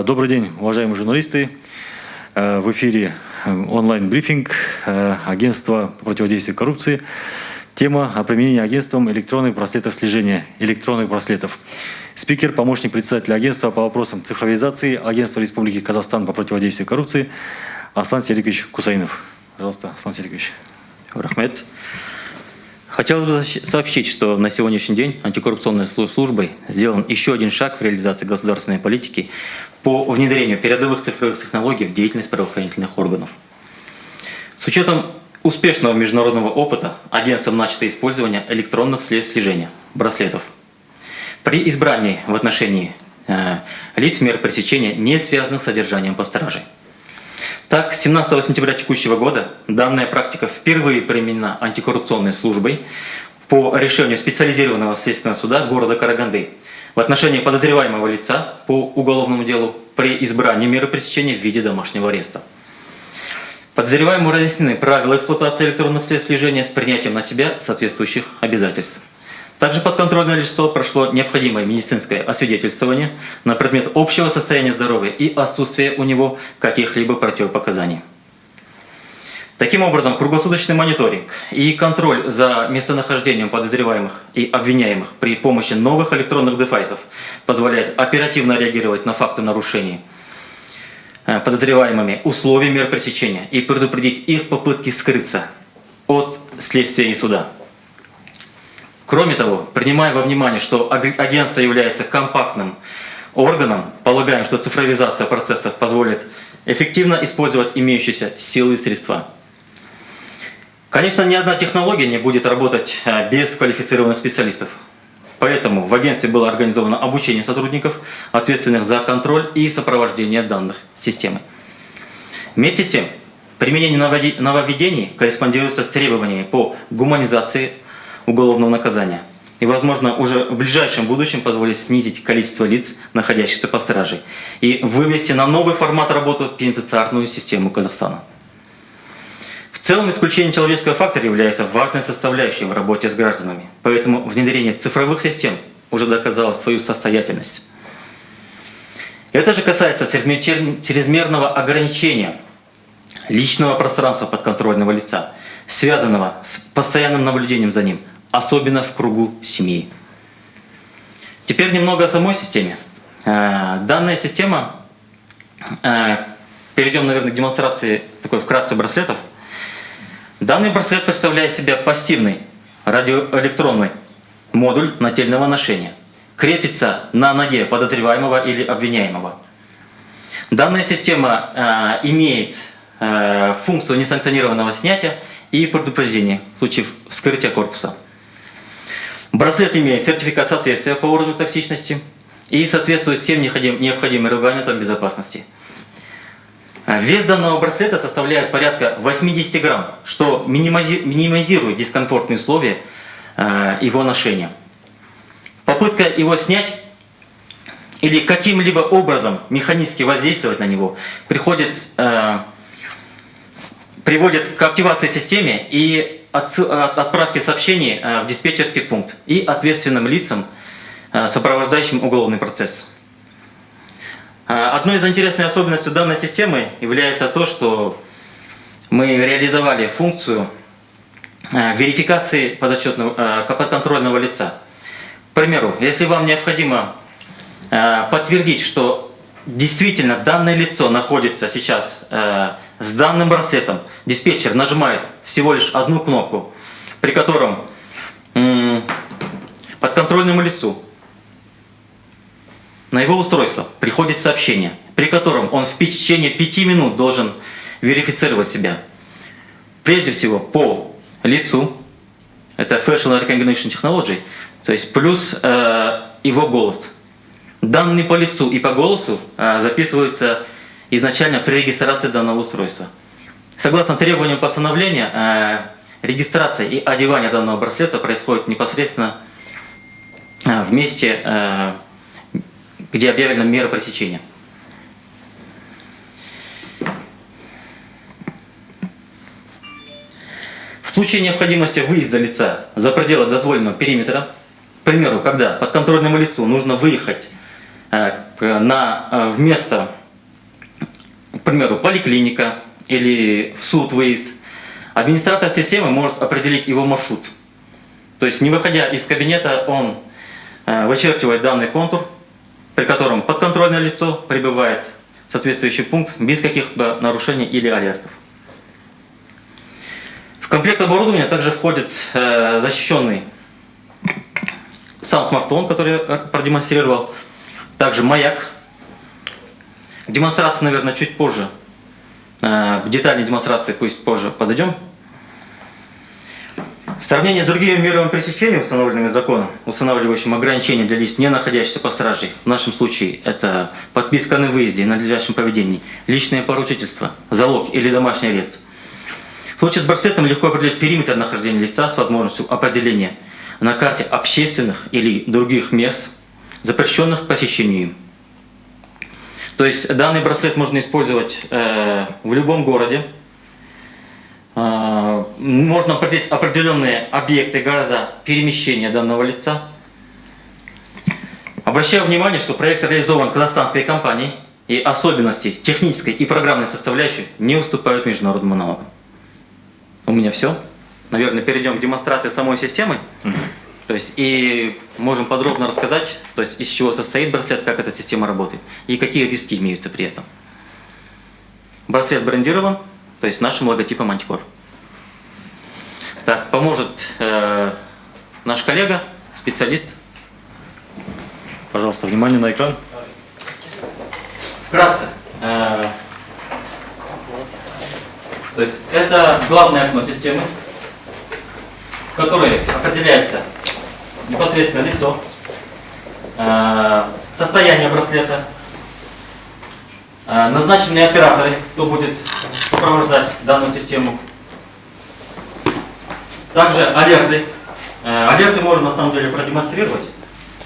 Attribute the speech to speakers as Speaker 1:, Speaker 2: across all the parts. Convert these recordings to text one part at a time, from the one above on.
Speaker 1: Добрый день, уважаемые журналисты. В эфире онлайн-брифинг агентства по противодействию коррупции. Тема о применении агентством электронных браслетов слежения, электронных браслетов. Спикер, помощник председателя агентства по вопросам цифровизации Агентства Республики Казахстан по противодействию коррупции Аслан Серикович Кусаинов. Пожалуйста, Аслан Серикович.
Speaker 2: Рахмет. Хотелось бы сообщить, что на сегодняшний день антикоррупционной службой сделан еще один шаг в реализации государственной политики по внедрению передовых цифровых технологий в деятельность правоохранительных органов. С учетом успешного международного опыта агентством начато использование электронных средств слежения, браслетов. При избрании в отношении лиц мер пресечения, не связанных с содержанием под стражей. Так, 17 сентября текущего года данная практика впервые применена антикоррупционной службой по решению специализированного следственного суда города Караганды в отношении подозреваемого лица по уголовному делу при избрании меры пресечения в виде домашнего ареста. Подозреваемому разъяснены правила эксплуатации электронных средств слежения с принятием на себя соответствующих обязательств. Также подконтрольное лицо прошло необходимое медицинское освидетельствование на предмет общего состояния здоровья и отсутствия у него каких-либо противопоказаний. Таким образом, круглосуточный мониторинг и контроль за местонахождением подозреваемых и обвиняемых при помощи новых электронных девайсов позволяет оперативно реагировать на факты нарушений подозреваемыми условий мер пресечения и предупредить их попытки скрыться от следствия и суда. Кроме того, принимая во внимание, что агентство является компактным органом, полагаем, что цифровизация процессов позволит эффективно использовать имеющиеся силы и средства. Конечно, ни одна технология не будет работать без квалифицированных специалистов. Поэтому в агентстве было организовано обучение сотрудников, ответственных за контроль и сопровождение данных системы. Вместе с тем, применение нововведений корреспондируется с требованиями по гуманизации уголовного наказания и, возможно, уже в ближайшем будущем позволит снизить количество лиц, находящихся под стражей, и вывести на новый формат работы пенитенциарную систему Казахстана. В целом, исключение человеческого фактора является важной составляющей в работе с гражданами, поэтому внедрение цифровых систем уже доказало свою состоятельность. Это же касается чрезмерного ограничения личного пространства подконтрольного лица, связанного с постоянным наблюдением за ним, особенно в кругу семьи. Теперь немного о самой системе. Данная система, перейдем, наверное, к демонстрации такой вкратце браслетов. Данный браслет представляет из себя пассивный радиоэлектронный модуль нательного ношения. Крепится на ноге подозреваемого или обвиняемого. Данная система имеет функцию несанкционированного снятия и предупреждения в случае вскрытия корпуса. Браслет имеет сертификат соответствия по уровню токсичности и соответствует всем необходимым регламентам безопасности. Вес данного браслета составляет порядка 80 грамм, что минимизирует дискомфортные условия его ношения. Попытка его снять или каким-либо образом механически воздействовать на него приводит к активации системы и отправке сообщений в диспетчерский пункт и ответственным лицам, сопровождающим уголовный процесс. Одной из интересных особенностей данной системы является то, что мы реализовали функцию верификации подконтрольного лица. К примеру, если вам необходимо подтвердить, что действительно данное лицо находится сейчас с данным браслетом, диспетчер нажимает всего лишь одну кнопку, при котором подконтрольному лицу на его устройство приходит сообщение, при котором он в течение 5 минут должен верифицировать себя. Прежде всего по лицу, это Facial Recognition Technology, то есть плюс его голос. Данные по лицу и по голосу записываются изначально при регистрации данного устройства. Согласно требованиям постановления, регистрация и одевание данного браслета происходит непосредственно в месте, где объявлена мера пресечения. В случае необходимости выезда лица за пределы дозволенного периметра, к примеру, когда подконтрольному лицу нужно выехать к вместо, к примеру, поликлиника или в суд выезд, администратор системы может определить его маршрут. То есть, не выходя из кабинета, он вычерчивает данный контур, при котором подконтрольное лицо прибывает в соответствующий пункт без каких-то нарушений или алертов. В комплект оборудования также входит защищенный сам смартфон, который я продемонстрировал, также маяк. К демонстрации, наверное, чуть позже. К детальной демонстрации пусть позже подойдем. В сравнении с другими мерами пресечения, установленными законом, устанавливающим ограничения для лиц, не находящихся под стражей, в нашем случае это подписка на выезде и надлежащем поведении, личное поручительство, залог или домашний арест. В случае с браслетом легко определить периметр нахождения лица с возможностью определения на карте общественных или других мест, запрещенных к посещению им. То есть данный браслет можно использовать в любом городе. Можно определить определенные объекты города перемещения данного лица. Обращаю внимание, что проект реализован казахстанской компанией, и особенности технической и программной составляющей не уступают международным аналогам. У меня все. Наверное, перейдем к демонстрации самой системы. То есть, и можем подробно рассказать, то есть, из чего состоит браслет, как эта система работает и какие риски имеются при этом. Браслет брендирован, то есть нашим логотипом Антикор. Так, поможет наш коллега, специалист.
Speaker 1: Пожалуйста, внимание на экран.
Speaker 2: Вкратце. То есть это главное окно системы, в которой определяется непосредственно лицо, состояние браслета, назначенные операторы, кто будет сопровождать данную систему. Также алерты. Алерты можно на самом деле продемонстрировать.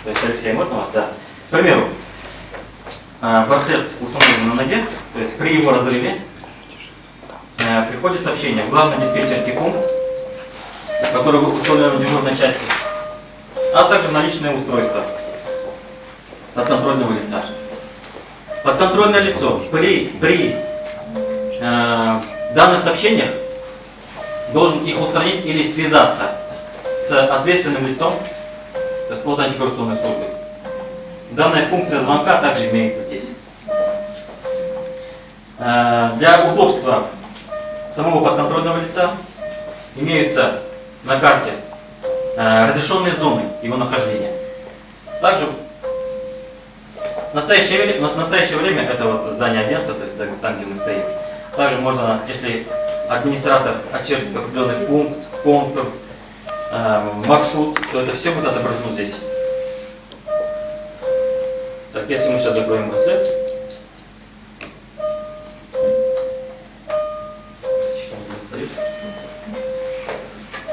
Speaker 2: То есть, Алексей, можно вас? Да. К примеру, браслет установлен на ноге, то есть при его разрыве приходит сообщение в главный диспетчерский пункт, который установлен в дежурной части, а также наличное устройство подконтрольного лица. Подконтрольное лицо при данных сообщениях должен их устранить или связаться с ответственным лицом, то есть от антикоррупционной службы. Данная функция звонка также имеется здесь. Для удобства самого подконтрольного лица имеются на карте разрешенные зоны его нахождения. Также в настоящее время это вот здание агентства, то есть там, где мы стоим. Также можно, если администратор очертит определенный пункт, маршрут, то это все будет отображено здесь. Так, если мы сейчас закроем браслет.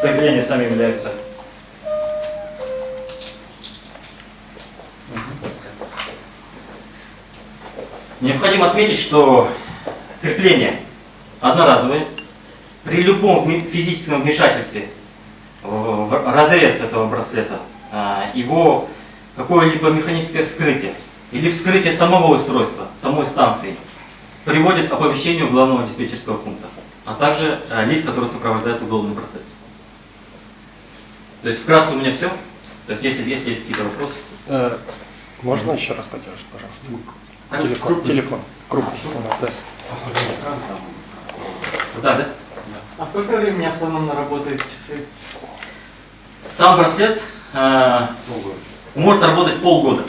Speaker 2: Крепления сами являются. Необходимо отметить, что крепление одноразовое. При любом физическом вмешательстве в разрез этого браслета, его какое-либо механическое вскрытие или вскрытие самого устройства, самой станции приводит к оповещению главного диспетчерского пункта, а также лиц, которые сопровождают уголовный процесс. То есть вкратце у меня все. То есть если есть какие-то вопросы.
Speaker 3: Можно еще раз подержать, пожалуйста? Телефон. Крупный. Да.
Speaker 2: Да?
Speaker 4: А сколько времени автономно работают часы?
Speaker 2: Сам браслет может работать полгода.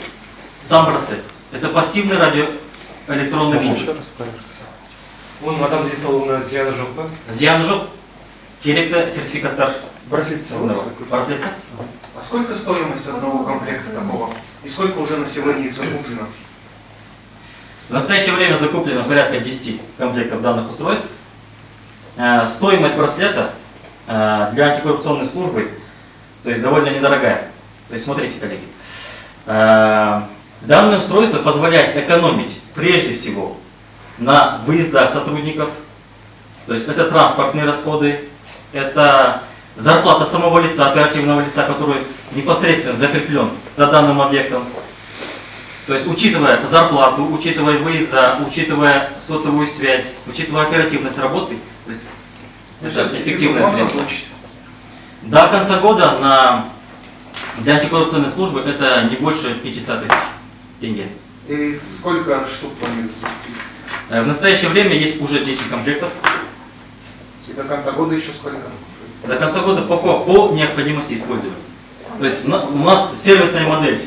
Speaker 2: Сам браслет. Это пассивный радиоэлектронный
Speaker 3: Можно
Speaker 2: модуль.
Speaker 3: еще раз подержать?
Speaker 4: Он адам денсаулығына зияны жоқ па?
Speaker 2: Зиян жоқ. Керекті сертификаттар.
Speaker 3: Браслет.
Speaker 2: Браслет.
Speaker 5: А сколько стоимость одного комплекта такого? И сколько уже на сегодня их закуплено?
Speaker 2: В настоящее время закуплено порядка 10 комплектов данных устройств. Стоимость браслета для антикоррупционной службы, то есть довольно недорогая. То есть смотрите, коллеги, данное устройство позволяет экономить прежде всего на выездах сотрудников, то есть это транспортные расходы, это зарплата самого лица, оперативного лица, который непосредственно закреплен за данным объектом. То есть, учитывая зарплату, учитывая выезда, учитывая сотовую связь, учитывая оперативность работы, то есть это эффективное
Speaker 5: Можно
Speaker 2: средство.
Speaker 5: озвучить?
Speaker 2: До конца года для антикоррупционной службы это не больше 500 тысяч тенге.
Speaker 5: И сколько штук планируется?
Speaker 2: В настоящее время есть уже 10 комплектов.
Speaker 5: И до конца года еще сколько?
Speaker 2: До конца года по необходимости использовать. То есть у нас сервисная модель.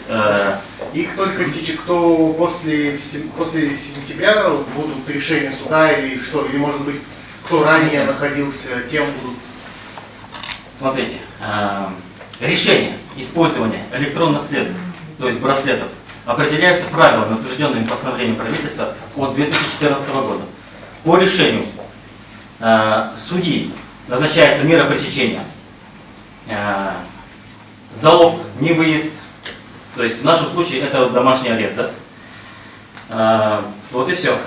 Speaker 5: Их только сейчас, кто после сентября будут решения суда или что, или может быть, кто ранее находился, тем будут.
Speaker 2: Смотрите, решение использования электронных средств, то есть браслетов, определяются правилами, утвержденными постановлением правительства от 2014 года. По решению судьи назначается мера пресечения, залог, невыезд, то есть в нашем случае это домашний арест. Да? Вот и все.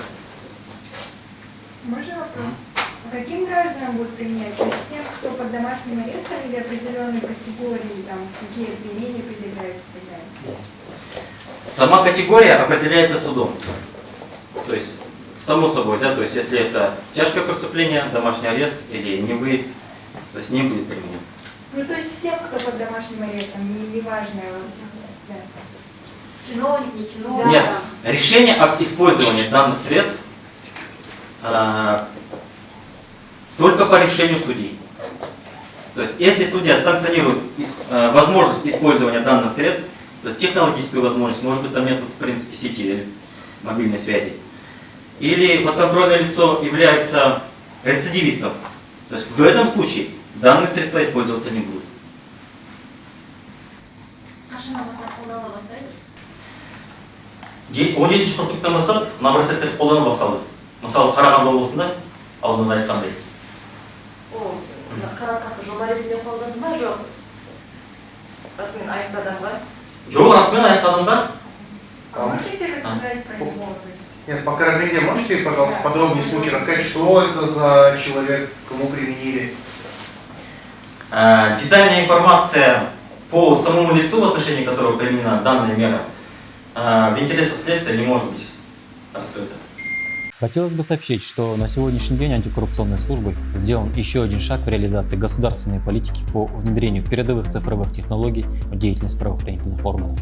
Speaker 6: Можно вопрос? А каким гражданам будут применять? То есть всем, кто под домашним арестом или определенной категории, там, какие обвинения предъявляются и так далее?
Speaker 2: Сама категория определяется судом. То есть, само собой, да, то есть если это тяжкое преступление, домашний арест или невыезд, то есть не будет применен.
Speaker 6: Ну, то есть всем, кто под домашним арестом, неважно. Да.
Speaker 7: Чиновник, не чиновник.
Speaker 2: Нет, решение об использовании данных средств только по решению судьи. То есть, если судья санкционирует возможность использования данных средств, то есть технологическую возможность, может быть, там нет, в принципе, сети или мобильной связи, или подконтрольное лицо является рецидивистом, то есть в этом случае данные средства использоваться не будут. Он жетінші конфликттен бастап мына браслеттер қолдана басталды. Мысалы Қарағанды облысында алдында айтқандай.
Speaker 7: О, Қарақаты жоба ретінде қолданды ма, жоқ? Расымен аяқтадың ба?
Speaker 2: Жоқ, расымен аяқтадым.
Speaker 6: А можете рассказать про него? То есть?
Speaker 5: Нет, по Караганде можете, пожалуйста, подробнее случай рассказать, что это за человек, кому применили?
Speaker 2: Детальная информация по самому лицу, в отношении которого применена данная мера, в интересах следствия не может быть раскрыта.
Speaker 8: Хотелось бы сообщить, что на сегодняшний день антикоррупционной службой сделан еще один шаг в реализации государственной политики по внедрению передовых цифровых технологий в деятельность правоохранительных органов.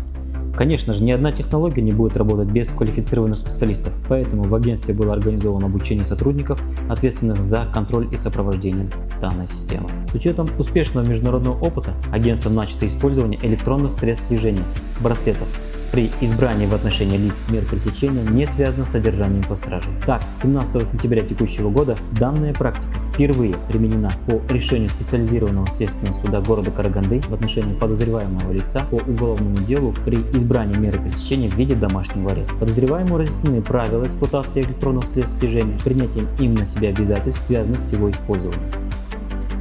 Speaker 8: Конечно же, ни одна технология не будет работать без квалифицированных специалистов, поэтому в агентстве было организовано обучение сотрудников, ответственных за контроль и сопровождение данной системы. С учетом успешного международного опыта, агентством начато использование электронных средств слежения, браслетов, при избрании в отношении лиц мер пресечения, не связанных с содержанием под стражей. Так, 17 сентября текущего года данная практика впервые применена по решению специализированного следственного суда города Караганды в отношении подозреваемого лица по уголовному делу при избрании меры пресечения в виде домашнего ареста. Подозреваемому разъяснены правила эксплуатации электронных средств слежения, принятием им на себя обязательств, связанных с его использованием.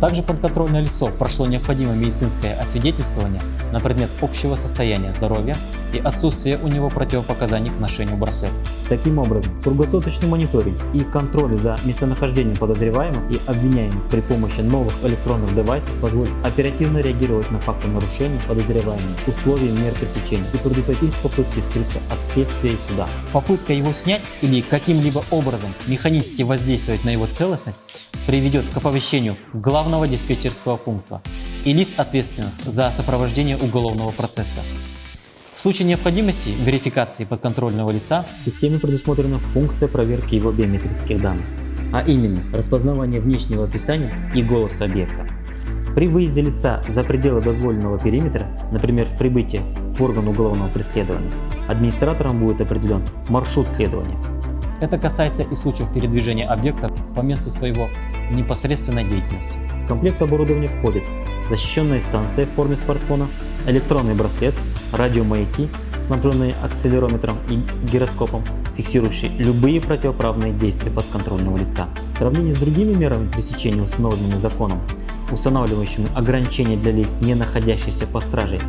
Speaker 8: Также подконтрольное лицо прошло необходимое медицинское освидетельствование на предмет общего состояния здоровья и отсутствия у него противопоказаний к ношению браслета. Таким образом, круглосуточный мониторинг и контроль за местонахождением подозреваемых и обвиняемых при помощи новых электронных девайсов позволит оперативно реагировать на факты нарушений подозреваемыми условий мер пресечения и предотвратить попытки скрыться от следствия и суда. Попытка его снять или каким-либо образом механически воздействовать на его целостность приведет к оповещению главного диспетчерского пункта и лиц, ответственных за сопровождение уголовного процесса. В случае необходимости верификации подконтрольного лица в системе предусмотрена функция проверки его биометрических данных, а именно распознавание внешнего описания и голоса объекта. При выезде лица за пределы дозволенного периметра, например, в прибытии в орган уголовного преследования, администратором будет определен маршрут следования. Это касается и случаев передвижения объекта по месту своего непосредственной деятельности. В комплект оборудования входит защищенная станция в форме смартфона, электронный браслет, радиомаяки, снабженные акселерометром и гироскопом, фиксирующие любые противоправные действия подконтрольного лица. В сравнении с другими мерами пресечения, установленными законом, устанавливающими ограничения для лиц, не находящихся под стражей,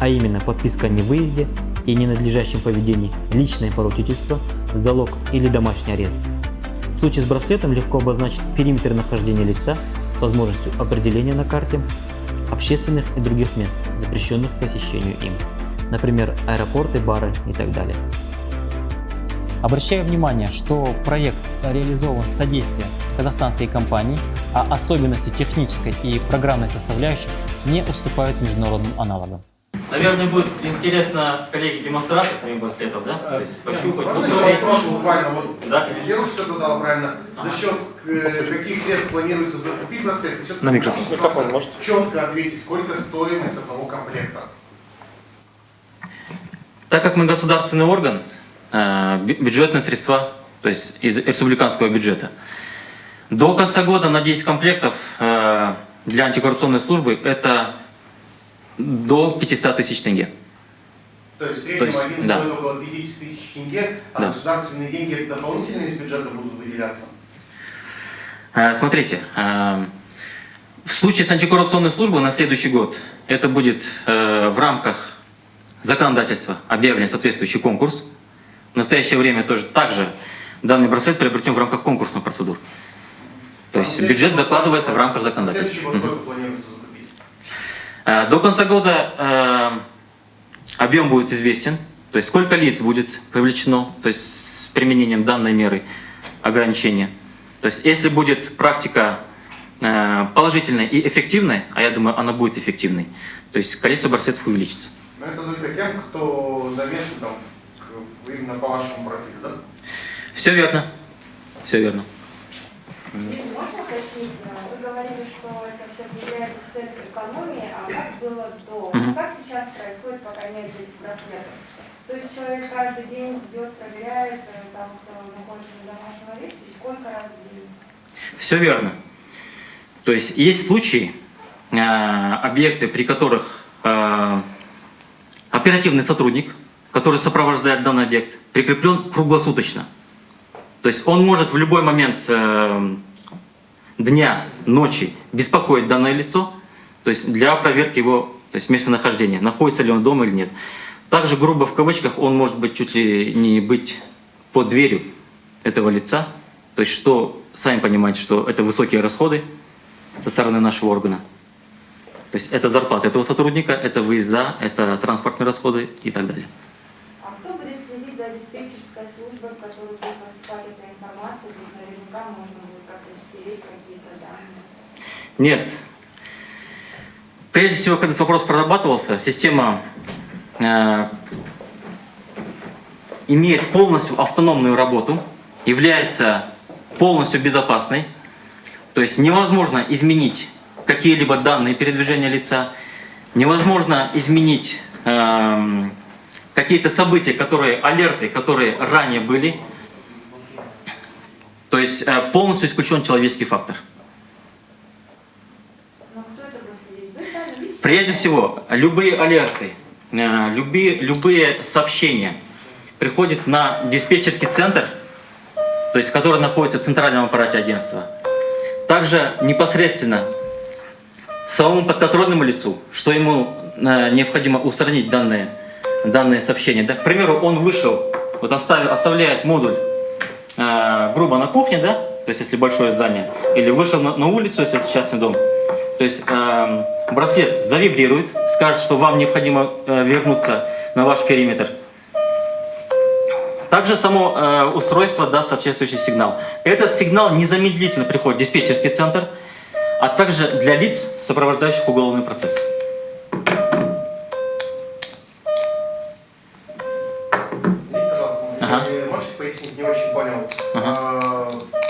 Speaker 8: а именно подписка о невыезде и ненадлежащем поведении, личное поручительство, залог или домашний арест. В случае с браслетом легко обозначить периметр нахождения лица с возможностью определения на карте общественных и других мест, запрещенных к посещению им. например, аэропорты, бары и так далее. Обращаю внимание, что проект реализован с содействием казахстанской компании, а особенности технической и программной составляющих не уступают международным аналогам.
Speaker 2: Наверное, будет интересно, коллеги, демонстрация самих браслетов, да? То есть пощупать,
Speaker 5: Можно еще
Speaker 2: посмотреть.
Speaker 5: вопрос буквально? Вот
Speaker 2: Да.
Speaker 5: девушка задала правильно. За счет каких средств планируется закупить браслет?
Speaker 1: На микрофон.
Speaker 3: Микрофон, может?
Speaker 5: Четко ответить, сколько стоимость одного комплекта?
Speaker 2: Так как мы государственный орган, бюджетные средства, то есть из республиканского бюджета, до конца года на 10 комплектов для антикоррупционной службы это до 500 тысяч тенге.
Speaker 5: То есть в среднем
Speaker 2: есть,
Speaker 5: один
Speaker 2: да.
Speaker 5: стоит около 50 тысяч тенге, а
Speaker 2: Да.
Speaker 5: государственные деньги дополнительно из бюджета будут выделяться?
Speaker 2: Смотрите, в случае с антикоррупционной службой на следующий год это будет в рамках законодательства объявлен соответствующий конкурс. В настоящее время также данный браслет приобретен в рамках конкурсных процедур. То есть бюджет закладывается в рамках законодательства.
Speaker 5: Следующий год сколько планируется закупить?
Speaker 2: До конца года объем будет известен, то есть сколько лиц будет привлечено, то есть с применением данной меры ограничения. То есть если будет практика положительная и эффективная, а я думаю, она будет эффективной, то есть количество браслетов увеличится.
Speaker 5: Но это только тем, кто замешан там, именно по вашему профилю, да?
Speaker 2: Все верно. Все верно.
Speaker 6: Здесь можно уточнить? Вы говорили, что это все является целью экономии, а как было до? Как сейчас происходит, пока нет этих браслетов? То есть человек каждый день идет, проверяет, там, кто находится на домашнем аресте, и сколько раз в день?
Speaker 2: Все верно. То есть есть случаи, объекты, при которых оперативный сотрудник, который сопровождает данный объект, прикреплен круглосуточно. То есть он может в любой момент дня, ночи беспокоить данное лицо, то есть для проверки его, то есть местонахождения, находится ли он дома или нет. Также, грубо в кавычках, он может быть чуть ли не быть под дверью этого лица, то есть что, сами понимаете, что это высокие расходы со стороны нашего органа. То есть это зарплата этого сотрудника, это выезда, это транспортные расходы и так далее.
Speaker 6: А кто будет следить за диспетчерской службой, в которую будет поступать эта информация, ведь наверняка можно будет как-то стереть какие-то данные?
Speaker 2: Нет. Прежде всего, когда этот вопрос прорабатывался, система имеет полностью автономную работу, является полностью безопасной, то есть невозможно изменить какие-либо данные передвижения лица, невозможно изменить какие-то события, алерты, которые ранее были, то есть полностью исключен человеческий фактор.
Speaker 6: Но кто это будет следить? Вы сами лично?
Speaker 2: Прежде всего, любые алерты, любые сообщения приходят на диспетчерский центр, то есть который находится в центральном аппарате агентства. Также непосредственно самому подконтрольному лицу, что ему необходимо устранить данные сообщения. Да? К примеру, он вышел, вот оставляет модуль грубо на кухне, да? То есть если большое здание, или вышел на улицу, если это частный дом. То есть браслет завибрирует, скажет, что вам необходимо вернуться на ваш периметр. Также само устройство даст соответствующий сигнал. Этот сигнал незамедлительно приходит в диспетчерский центр, а также для лиц, сопровождающих уголовный процесс.
Speaker 5: Пожалуйста, вы можете пояснить, не очень понял.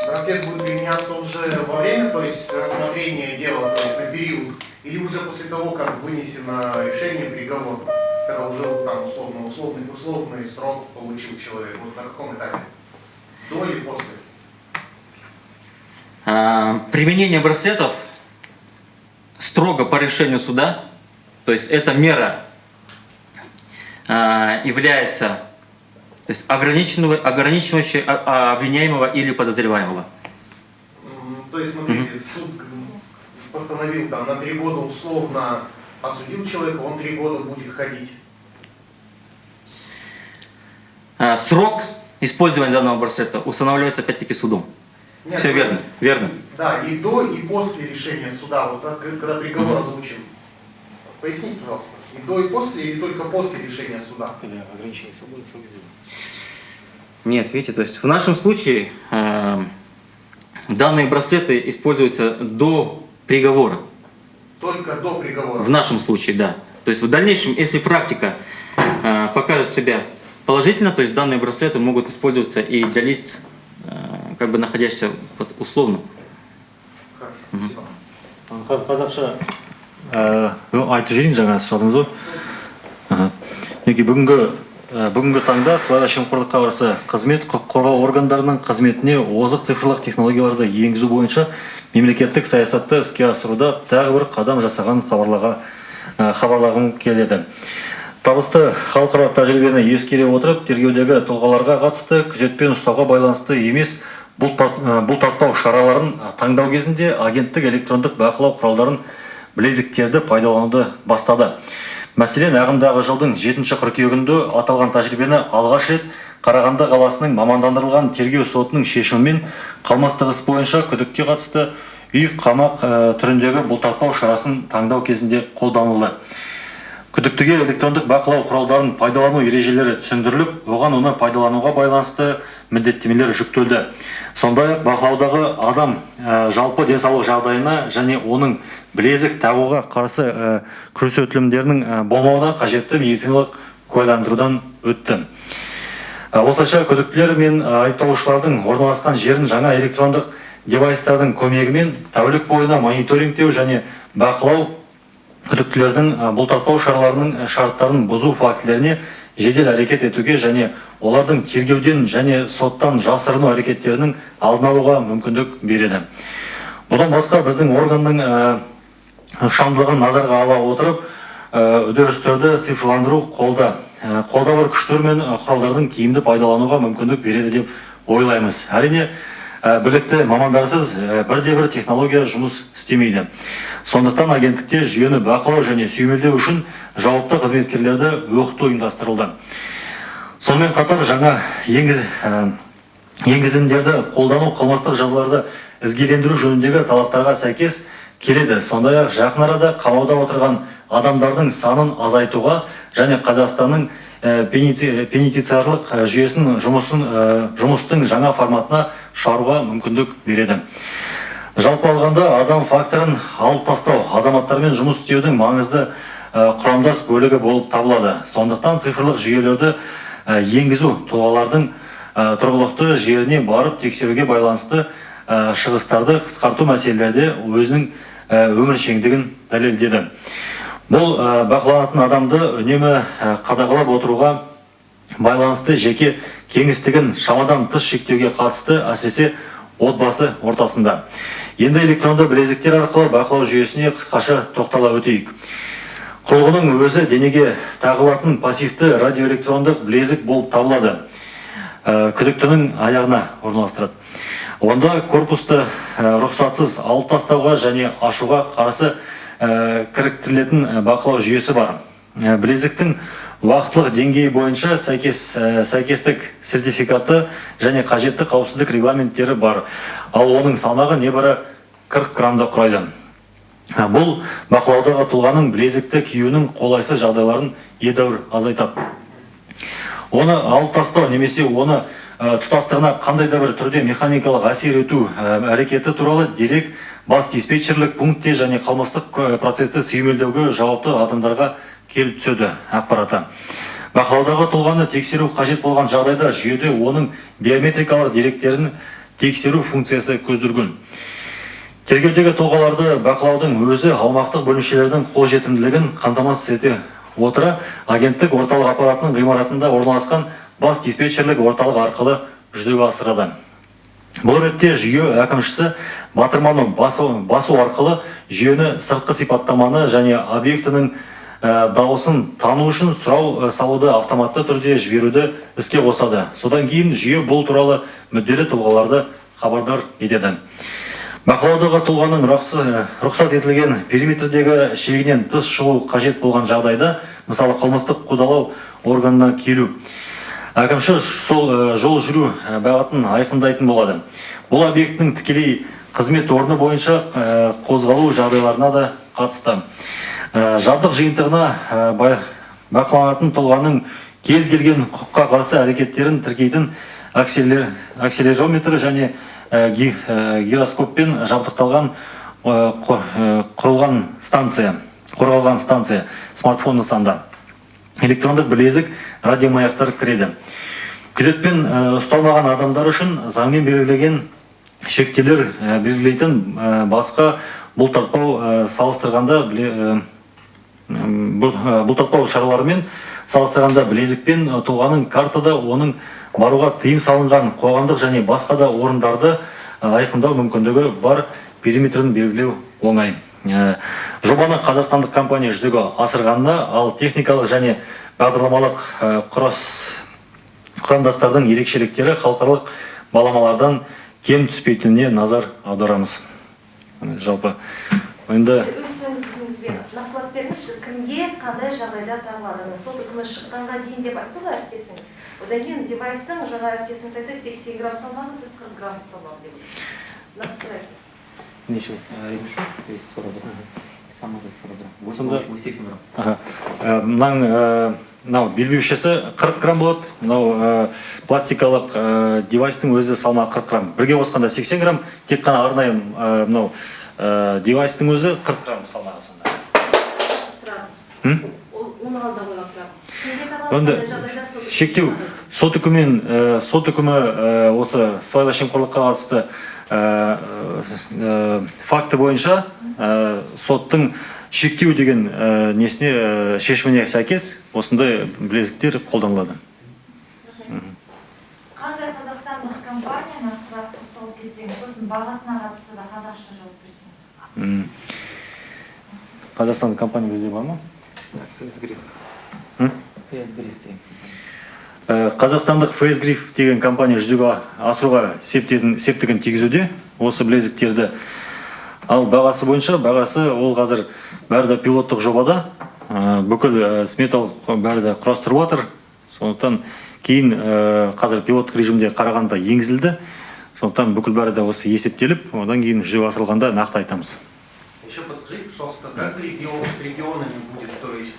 Speaker 5: Браслет будет применяться уже во время, то есть рассмотрения дела, то есть на период, или уже после того, как вынесено решение, приговор, когда уже там условный срок получил человек, вот на каком этапе? До или после?
Speaker 2: Применение браслетов строго по решению суда, то есть эта мера является, то есть ограничивающей обвиняемого или подозреваемого.
Speaker 5: То есть, смотрите, суд постановил там на 3 года условно, осудил человека, он 3 года будет ходить.
Speaker 2: Срок использования данного браслета устанавливается опять-таки судом.
Speaker 5: Нет,
Speaker 2: Все верно, верно.
Speaker 5: Да, и до, и после решения суда, вот так, когда приговор озвучен. Поясните, пожалуйста, и до, и после, или только после решения суда?
Speaker 1: Ограничение свободы,
Speaker 2: Нет, видите, то есть в нашем случае данные браслеты используются до приговора.
Speaker 5: Только до приговора?
Speaker 2: В нашем случае, да. То есть в дальнейшем, если практика покажет себя положительно, то есть данные браслеты могут использоваться и для лиц, как бы находящихся под условным.
Speaker 5: Хорошо, спасибо.
Speaker 1: қазақша айтып жіберейін, жаңа сұрадыңыз ғой. Мінекей бүгінгі таңда сыбайлас жемқорлыққа қарсы қызмет, құқық қорғау органдарының қызметіне озық цифрлық технологияларды енгізу бойынша мемлекеттік саясатты іске асыруда тағы бір қадам жасаған хабарлағым келеді. Табысты халықаралық тәжірибені ескере отырып, тергеудегі тұлғаларға қатысты күзетпен ұстауға байланысты емес бұлтартпау шараларын таңдау кезінде агенттік электрондық бақылау құралдарын білезіктерді пайдалануды бастады. Мәселен, ағымдағы жылдың 7 қыркүйегінде аталған тәжірибені алғаш рет Қарағанды қаласының мамандандырылған тергеу сотының шешімімен қылмыстық іс бойынша күдікке қатысты үй қамақ түріндегі бұлтартпау шарасын таңдау кезінде қолданылды. Күдіктіге электрондық бақылау құралдарын пайдалану ережелері түсіндіріліп, оған оны пайдалануға байланысты міндеттемелер жүктелді. Сондай-ақ бақылаудағы адам жалпы денсаулық жағдайына және оның білезік тағуға қарсы күрес өтілімдерінің болмауына қажетті медициналық куәландырудан өтті. Осылайша күдіктілер мен айыпталушылардың орналасқан жерін жаңа электрондық девайстардың көмегімен тәулік бойына мониторингтеу және бақылау, күдіктілердің бұлтартпау шараларының шарттарын бұзу фактілеріне жедел әрекет етуге және олардың тергеуден және соттан жасырыну әрекеттерінің алдын алуға мүмкіндік береді. Бұдан басқа біздің органның ықшамдылығын назарға ала отырып, үдерістерді цифрландыру қолда бар күштер мен құралдардың тиімді пайдалануға мүмкіндік береді деп ойлаймыз. Әрине, білікті мамандарсыз бірде-бір технология жұмыс істемейді. Сондықтан агенттікте жүйені бақылау және сүйемелдеу үшін жауапты қызметкерлерді оқыту ұйымдастырылды. Сонымен қатар жаңа енгізілімдерді қолдану қылмыстық жазаларды ізгілендіру жөніндегі талаптарға сәйкес келеді. Сондай-ақ жақын арада қамауда отырған адамдардың санын азайтуға және Қазақстанның пенитенциарлық жүйесінің жұмыстың жаңа форматына шығаруға мүмкіндік береді. Жалпы алғанда адам факторын алып тастау азаматтармен жұмыс істеудің маңызды құрамдас бөлігі болып табылады. Сондықтан цифрлық жүйелерді енгізу тұлғалардың тұрғылықты жеріне барып тексеруге байланысты шығыстарды қысқарту мәселелерде өзінің өміршеңдігін дәлелдеді. Бұл бақыланатын адамды үнемі қадағалап отыруға байланысты жеке кеңістігін шамадан тыс шектеуге қатысты, әсіресе отбасы ортасында. Енді электронды білезіктер арқылы бақылау жүйесіне қысқаша тоқтала өтейік. Құрылғының өзі денеге тағылатын пассивті радиоэлектрондық білезік болып табылады. Күдіктінің аяғына орналастырады. Онда корпусты рұқсатсыз алып тастауға және ашуға қарсы кіріктірілетін бақылау жүйесі бар. Білезіктің уақытылық деңгейі бойынша сәйкестік сертификаты және қажетті қауіпсіздік регламенттері бар. Ал оның салмағы небәрі 40 грамды құрайды. Бұл бақылаудағы тұлғаның білезікті киюінің қолайсыз жағдайларын едәуір азайтады. Оны алып тастау немесе оны тұтастығына қандай да бір түрде механикалық әсер ету әрекеті туралы дерек бас диспетчерлік пунктте және қылмыстық процесті сүйемелдеуге жауапты адамдарға келіп түседі ақпараты. Бақылаудағы тұлғаны тексеру қажет болған жағдайда жүйеде оның биометрикалық деректерін тексеру функциясы көзделген. Тергеудегі тұлғаларды бақылаудың өзі аумақтық бөлімшелердің қолжетімділігін қамтамасыз ете отыра, агенттік орталық аппаратының ғимаратында орналасқан бас диспетчерлік орталық арқылы жүзеге асырады. Бұл ретте жүйе әкімшісі батырманы басу арқылы жүйені сыртқы сипаттаманы және объектінің дауысын тану үшін сұрау салуды автоматты түрде жіберуді іске қосады. Содан кейін жүйе бұл туралы мүдделі тұлғаларды хабардар етеді. Бақылаудағы тұлғаның рұқсат етілген периметрдегі шегінен тыс шығу қажет болған жағдайда, мысалы қылмыстық қудалау органына келу, әкімші сол жол жүру бағытын айқындайтын болады. Бұл объектінің тікелей қызмет орны бойынша қозғалу жағдайларына да қатысты. Жабдық жиынтығына бақыланатын тұлғаның кез келген құқыққа қарсы әрекеттерін тіркейтін акселерометр және гироскоппен жабдықталған қорғалған станция смартфон нысанда. Электрондық білезік, радиомаяқтар кіреді. Күзетпен ұсталмаған адамдар үшін заңмен белгілеген шектеулер белгілейтін басқа бұлтартпау шараларымен салыстырғанда білезікпен тұлғаның картада оның баруға тыйым салынған қоғамдық және басқа да орындарды айқындау мүмкіндігі бар периметрін белгілеу оңай. Жобаны қазақстандық компания жүзеге асырғанына, ал техникалық және бағдарламалық құрамдастардың ерекшеліктері халықаралық баламалардан кем түспейтініне назар аударамыз. Жалпы енді
Speaker 7: Өзіңізбен нақтылап беріңізші, кімге қандай жағдайда тағылады? Сот үкімі шыққанға дейін деп айтты ғой әріптесіңіз. Одан кейін девайстың жаңа әріптесіңіз айтты 80 грамм салмағы, сіз 40 грамм салмағы деп отырсыз. Нақтылайсыз.
Speaker 1: нешеу?
Speaker 2: Ремешок весит 40 грамм. Самый 40 грамм.
Speaker 1: Сонда
Speaker 2: 80 грамм.
Speaker 1: Мынау белбеушесі 40 грамм болады. Мынау пластикалық девайстың өзі салмағы 40 грамм. Бірге қосқанда 80 грамм, тек қана арнайы мынау девайстың өзі 40 грамм салмағы сонда.
Speaker 7: Сұрағым. Оны алда қойған сұрағым.
Speaker 1: Онда шектеу сот үкімі осы сыбайлас жемқорлыққа қатысты факті бойынша соттың шектеу деген несіне шешіміне сәйкес осындай білезіктер қолданылады.
Speaker 6: Қандай қазақстандық компанияны ақпарат қосылып кетсеңіз, сосын бағасына қатысты да қазақша жауап берсеңіз.
Speaker 1: Қазақстандық компания бізде бар ма? Қазақстандық Фейсгриф деген компания жүзеге асыруға септігін тигізуде осы білезіктерді. Ал бағасы бойынша, бағасы ол қазір бәрі де пилоттық жобада, бүкіл сметалық бәрі де құрастырылып жатыр. Сондықтан кейін қазір пилоттық режимде қарағанда енгізілді. Сондықтан бүкіл бәрі де осы есептеліп, одан кейін жүзеге асырылғанда нақты айтамыз.
Speaker 5: Еще подскажите, пожалуйста, как с регионами будет, то есть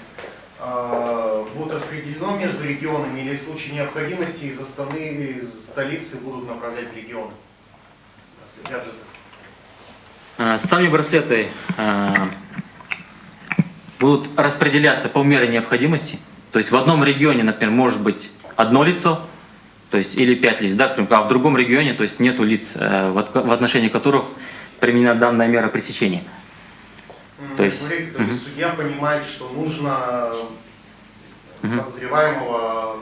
Speaker 5: будут распределено между регионами или в случае необходимости из Астаны, из столицы будут направлять в регионы? Гаджеты.
Speaker 2: Сами браслеты будут распределяться по мере необходимости. То есть в одном регионе, например, может быть одно лицо, то есть или 5 лиц, да, а в другом регионе, то есть нету лиц, в отношении которых применена данная мера пресечения. То есть,
Speaker 5: смотрите, то есть судья понимает, что нужно подозреваемого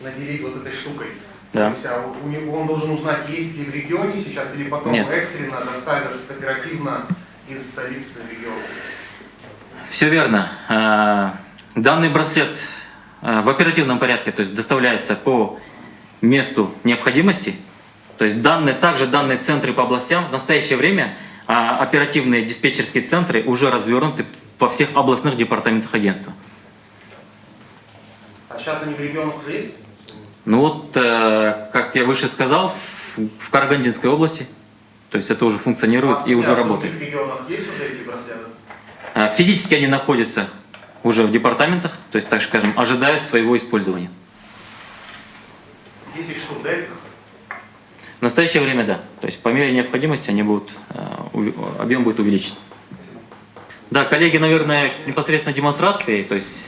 Speaker 5: наделить вот этой штукой.
Speaker 2: Да.
Speaker 5: То есть он должен узнать, есть ли в регионе сейчас, или потом экстренно доставят оперативно из столицы в регион.
Speaker 2: Все верно. Данный браслет в оперативном порядке, то есть доставляется по месту необходимости. То есть также данные центры по областям в настоящее время оперативные диспетчерские центры уже развернуты во всех областных департаментах агентства.
Speaker 5: А сейчас они в регионах уже есть?
Speaker 2: Ну вот, как я выше сказал, в Карагандинской области, то есть это уже функционирует и уже работает.
Speaker 5: В регионах есть уже эти браслеты?
Speaker 2: Физически они находятся уже в департаментах, то есть, так скажем, ожидают своего использования.
Speaker 5: 10 штук, да, этих?
Speaker 2: В настоящее время да. То есть по мере необходимости объем будет увеличен. Да, коллеги, наверное, непосредственно демонстрации, то есть